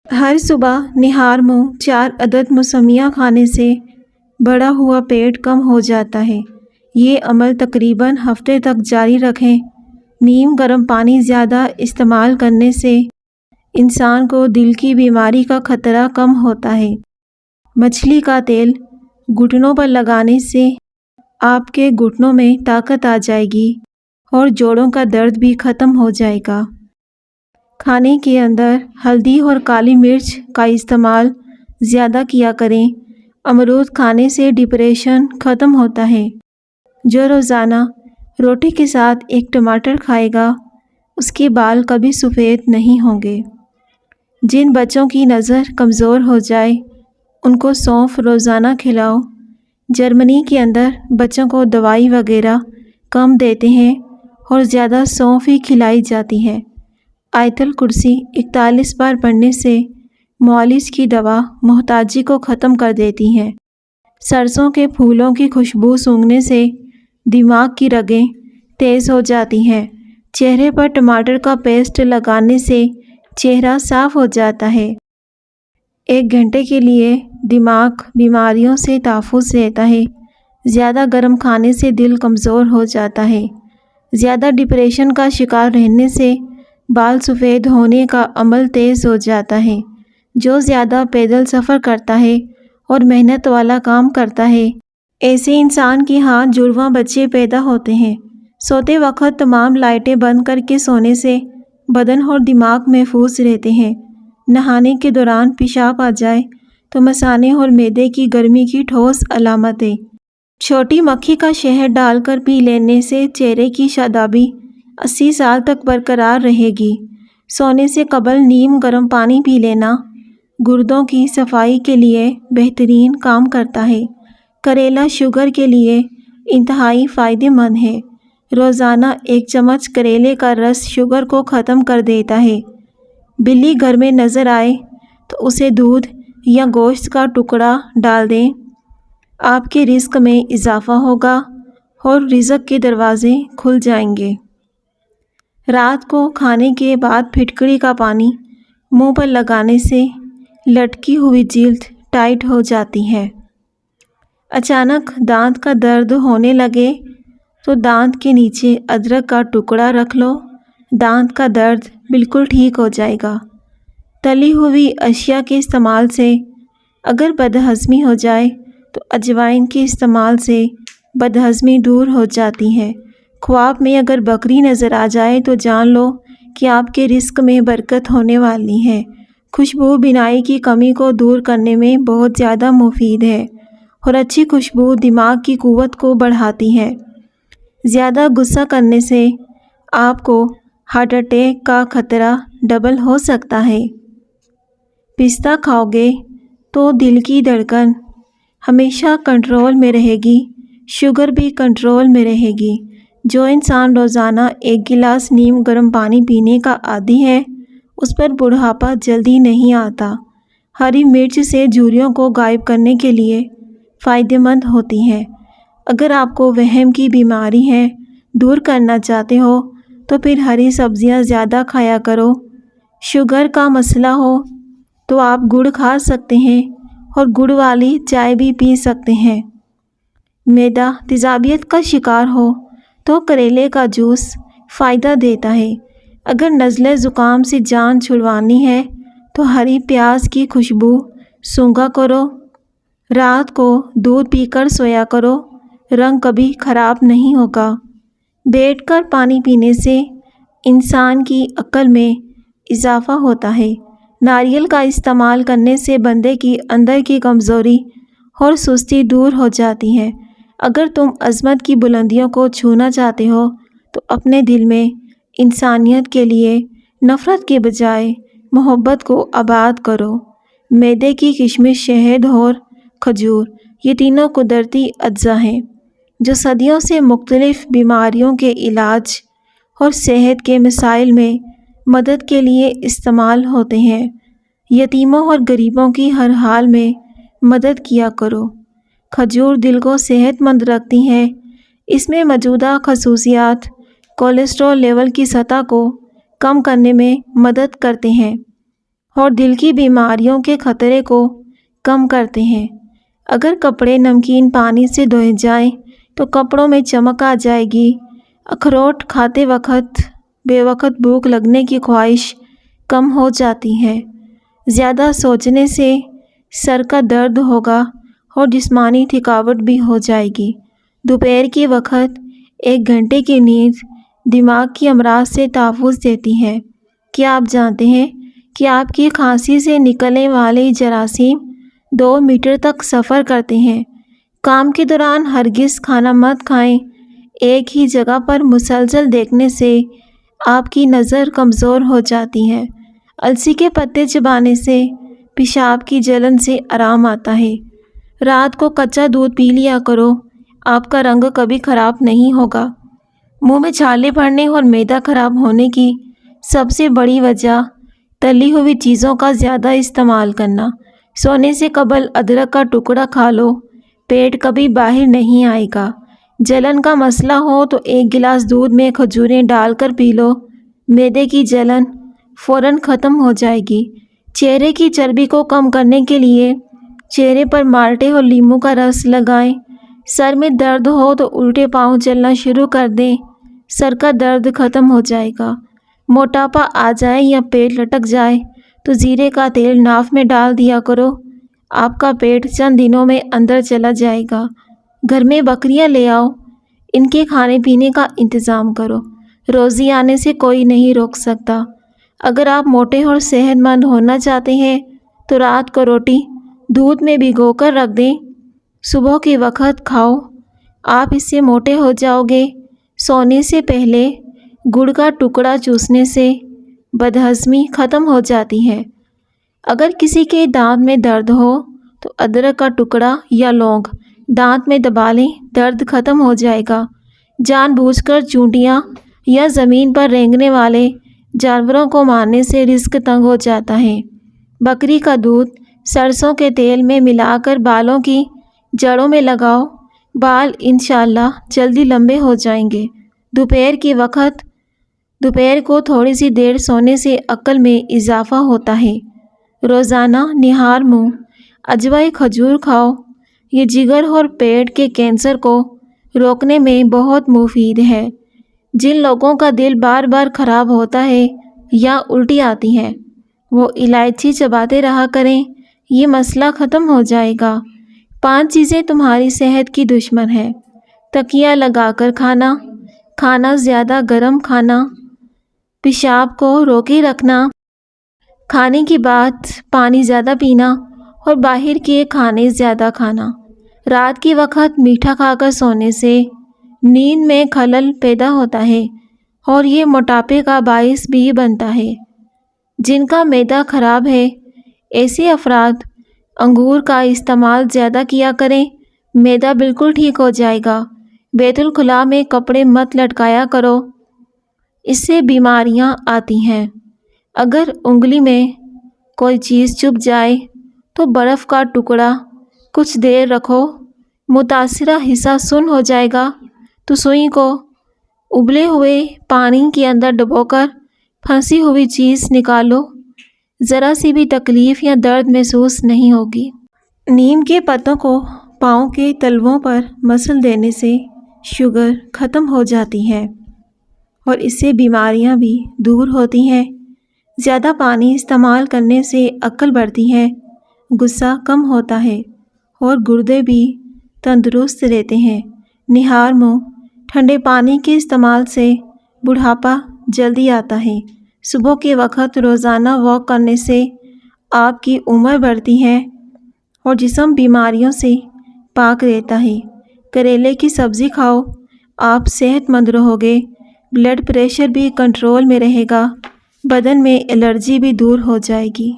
ہر صبح نہار منہ 4 عدد موسمیاں کھانے سے بڑا ہوا پیٹ کم ہو جاتا ہے۔ یہ عمل تقریباً ہفتے تک جاری رکھیں۔ نیم گرم پانی زیادہ استعمال کرنے سے انسان کو دل کی بیماری کا خطرہ کم ہوتا ہے۔ مچھلی کا تیل گھٹنوں پر لگانے سے آپ کے گھٹنوں میں طاقت آ جائے گی اور جوڑوں کا درد بھی ختم ہو جائے گا۔ کھانے کے اندر ہلدی اور کالی مرچ کا استعمال زیادہ کیا کریں۔ امرود کھانے سے ڈپریشن ختم ہوتا ہے۔ جو روزانہ روٹی کے ساتھ ایک ٹماٹر کھائے گا اس کے بال کبھی سفید نہیں ہوں گے۔ جن بچوں کی نظر کمزور ہو جائے ان کو سونف روزانہ کھلاؤ۔ جرمنی کے اندر بچوں کو دوائی وغیرہ کم دیتے ہیں اور زیادہ سونف ہی کھلائی جاتی ہے۔ آیت الکرسی 41 بار پڑھنے سے معالج کی دوا محتاجی کو ختم کر دیتی ہے۔ سرسوں کے پھولوں کی خوشبو سونگھنے سے دماغ کی رگیں تیز ہو جاتی ہیں۔ چہرے پر ٹماٹر کا پیسٹ لگانے سے چہرہ صاف ہو جاتا ہے۔ 1 گھنٹے کے لیے دماغ بیماریوں سے تحفظ رہتا ہے۔ زیادہ گرم کھانے سے دل کمزور ہو جاتا ہے۔ زیادہ ڈپریشن کا شکار رہنے سے بال سفید ہونے کا عمل تیز ہو جاتا ہے۔ جو زیادہ پیدل سفر کرتا ہے اور محنت والا کام کرتا ہے ایسے انسان کے ہاں جڑواں بچے پیدا ہوتے ہیں۔ سوتے وقت تمام لائٹیں بند کر کے سونے سے بدن اور دماغ محفوظ رہتے ہیں۔ نہانے کے دوران پیشاب آ جائے تو مثانے اور معدے کی گرمی کی ٹھوس علامت ہے۔ چھوٹی مکھی کا شہد ڈال کر پی لینے سے چہرے کی شادابی 80 سال تک برقرار رہے گی۔ سونے سے قبل نیم گرم پانی پی لینا گردوں کی صفائی کے لیے بہترین کام کرتا ہے۔ کریلا شوگر کے لیے انتہائی فائدہ مند ہے۔ روزانہ 1 چمچ کریلے کا رس شوگر کو ختم کر دیتا ہے۔ بلی گھر میں نظر آئے تو اسے دودھ یا گوشت کا ٹکڑا ڈال دیں۔ آپ کے رزق میں اضافہ ہوگا اور رزق کے دروازے کھل جائیں گے۔ رات کو کھانے کے بعد پھٹکڑی کا پانی منہ پر لگانے سے لٹکی ہوئی جلد ٹائٹ ہو جاتی ہے۔ اچانک دانت کا درد ہونے لگے تو دانت کے نیچے ادرک کا ٹکڑا رکھ لو۔ دانت کا درد بالکل ٹھیک ہو جائے گا۔ تلی ہوئی اشیاء کے استعمال سے اگر بدہضمی ہو جائے تو اجوائن کے استعمال سے بدہضمی دور ہو جاتی ہے۔ خواب میں اگر بکری نظر آ جائے تو جان لو کہ آپ کے رزق میں برکت ہونے والی ہے۔ خوشبو بینائی کی کمی کو دور کرنے میں بہت زیادہ مفید ہے اور اچھی خوشبو دماغ کی قوت کو بڑھاتی ہے۔ زیادہ غصہ کرنے سے آپ کو ہارٹ اٹیک کا خطرہ ڈبل ہو سکتا ہے۔ پستہ کھاؤ گے تو دل کی دھڑکن ہمیشہ کنٹرول میں رہے گی، شوگر بھی کنٹرول میں رہے گی۔ جو انسان روزانہ 1 گلاس نیم گرم پانی پینے کا عادی ہے اس پر بڑھاپا جلدی نہیں آتا۔ ہری مرچ سے جھریوں کو غائب کرنے کے لیے فائدہ مند ہوتی ہے۔ اگر آپ کو وہم کی بیماری ہے دور کرنا چاہتے ہو تو پھر ہری سبزیاں زیادہ کھایا کرو۔ شوگر کا مسئلہ ہو تو آپ گڑ کھا سکتے ہیں اور گڑ والی چائے بھی پی سکتے ہیں۔ معدہ تیزابیت کا شکار ہو تو کریلے کا جوس فائدہ دیتا ہے۔ اگر نزلہ زکام سے جان چھڑوانی ہے تو ہری پیاز کی خوشبو سونگھا کرو۔ رات کو دودھ پی کر سویا کرو، رنگ کبھی خراب نہیں ہوگا۔ بیٹھ کر پانی پینے سے انسان کی عقل میں اضافہ ہوتا ہے۔ ناریل کا استعمال کرنے سے بندے کی اندر کی کمزوری اور سستی دور ہو جاتی ہے۔ اگر تم عظمت کی بلندیوں کو چھونا چاہتے ہو تو اپنے دل میں انسانیت کے لیے نفرت کے بجائے محبت کو آباد کرو۔ معدے کی کشمش، شہد اور کھجور یہ تینوں قدرتی اجزاء ہیں جو صدیوں سے مختلف بیماریوں کے علاج اور صحت کے مسائل میں مدد کے لیے استعمال ہوتے ہیں۔ یتیموں اور غریبوں کی ہر حال میں مدد کیا کرو۔ کھجور دل کو صحت مند رکھتی ہے۔ اس میں موجودہ خصوصیات کولیسٹرول لیول کی سطح کو کم کرنے میں مدد کرتے ہیں اور دل کی بیماریوں کے خطرے کو کم کرتے ہیں۔ اگر کپڑے نمکین پانی سے دھوئے جائیں تو کپڑوں میں چمک آ جائے گی۔ اخروٹ کھاتے وقت بے وقت بھوک لگنے کی خواہش کم ہو جاتی ہے۔ زیادہ سوچنے سے سر کا درد ہوگا اور جسمانی تھکاوٹ بھی ہو جائے گی۔ دوپہر کے وقت 1 گھنٹے کی نیند دماغ کی امراض سے تحفظ دیتی ہے۔ کیا آپ جانتے ہیں کہ آپ کی کھانسی سے نکلنے والے جراثیم 2 میٹر تک سفر کرتے ہیں؟ کام کے دوران ہرگز کھانا مت کھائیں۔ ایک ہی جگہ پر مسلسل دیکھنے سے آپ کی نظر کمزور ہو جاتی ہے۔ السی کے پتے چبانے سے پیشاب کی جلن سے آرام آتا ہے۔ رات کو کچا دودھ پی لیا کرو، آپ کا رنگ کبھی خراب نہیں ہوگا۔ منہ میں چھالے پڑنے اور معدہ خراب ہونے کی سب سے بڑی وجہ تلی ہوئی چیزوں کا زیادہ استعمال کرنا۔ سونے سے قبل ادرک کا ٹکڑا کھا لو، پیٹ کبھی باہر نہیں آئے گا۔ جلن کا مسئلہ ہو تو 1 گلاس دودھ میں کھجوریں ڈال کر پی لو، معدے کی جلن فوراً ختم ہو جائے گی۔ چہرے کی چربی کو کم کرنے کے لیے چہرے پر مالٹے اور لیموں کا رس لگائیں۔ سر میں درد ہو تو الٹے پاؤں چلنا شروع کر دیں، سر کا درد ختم ہو جائے گا۔ موٹاپا آ جائے یا پیٹ لٹک جائے تو زیرے کا تیل ناف میں ڈال دیا کرو، آپ کا پیٹ چند دنوں میں اندر چلا جائے گا۔ گھر میں بکریاں لے آؤ، ان کے کھانے پینے کا انتظام کرو، روزی آنے سے کوئی نہیں روک سکتا۔ اگر آپ موٹے اور صحت مند ہونا چاہتے ہیں تو رات کو روٹی دودھ میں بھگو کر رکھ دیں، صبح کے وقت کھاؤ، آپ اس سے موٹے ہو جاؤ گے۔ سونے سے پہلے گڑ کا ٹکڑا چوسنے سے بدہضمی ختم ہو جاتی ہے۔ اگر کسی کے دانت میں درد ہو تو ادرک کا ٹکڑا یا لونگ دانت میں دبا لیں، درد ختم ہو جائے گا۔ جان بوجھ کر چونٹیاں یا زمین پر رینگنے والے جانوروں کو مارنے سے رزق تنگ ہو جاتا ہے۔ بکری کا دودھ سرسوں کے تیل میں ملا کر بالوں کی جڑوں میں لگاؤ، بال انشاءاللہ جلدی لمبے ہو جائیں گے۔ دوپہر کو تھوڑی سی دیر سونے سے عقل میں اضافہ ہوتا ہے۔ روزانہ نہار منہ اجوائے کھجور کھاؤ، یہ جگر اور پیٹ کے کینسر کو روکنے میں بہت مفید ہے۔ جن لوگوں کا دل بار بار خراب ہوتا ہے یا الٹی آتی ہے وہ الائچی چباتے رہا کریں، یہ مسئلہ ختم ہو جائے گا۔ 5 چیزیں تمہاری صحت کی دشمن ہیں۔ تکیہ لگا کر کھانا، کھانا زیادہ گرم کھانا، پیشاب کو روکے رکھنا، کھانے کے بعد پانی زیادہ پینا اور باہر کے کھانے زیادہ کھانا۔ رات کے وقت میٹھا کھا کر سونے سے نیند میں خلل پیدا ہوتا ہے اور یہ موٹاپے کا باعث بھی بنتا ہے۔ جن کا معدہ خراب ہے ایسے افراد انگور کا استعمال زیادہ کیا کریں، معدہ بالکل ٹھیک ہو جائے گا۔ بیت الخلاء میں کپڑے مت لٹکایا کرو، اس سے بیماریاں آتی ہیں۔ اگر انگلی میں کوئی چیز چبھ جائے تو برف کا ٹکڑا کچھ دیر رکھو، متاثرہ حصہ سن ہو جائے گا تو سوئی کو ابلے ہوئے پانی کے اندر ڈبو کر پھنسی ہوئی چیز نکالو، ذرا سی بھی تکلیف یا درد محسوس نہیں ہوگی۔ نیم کے پتوں کو پاؤں کے تلووں پر مسل دینے سے شوگر ختم ہو جاتی ہے اور اس سے بیماریاں بھی دور ہوتی ہیں۔ زیادہ پانی استعمال کرنے سے عقل بڑھتی ہے، غصہ کم ہوتا ہے اور گردے بھی تندرست رہتے ہیں۔ نہار منہ ٹھنڈے پانی کے استعمال سے بڑھاپا جلدی آتا ہے۔ صبح کے وقت روزانہ واک کرنے سے آپ کی عمر بڑھتی ہے اور جسم بیماریوں سے پاک رہتا ہے۔ کریلے کی سبزی کھاؤ، آپ صحت مند رہو گے، بلڈ پریشر بھی کنٹرول میں رہے گا، بدن میں الرجی بھی دور ہو جائے گی۔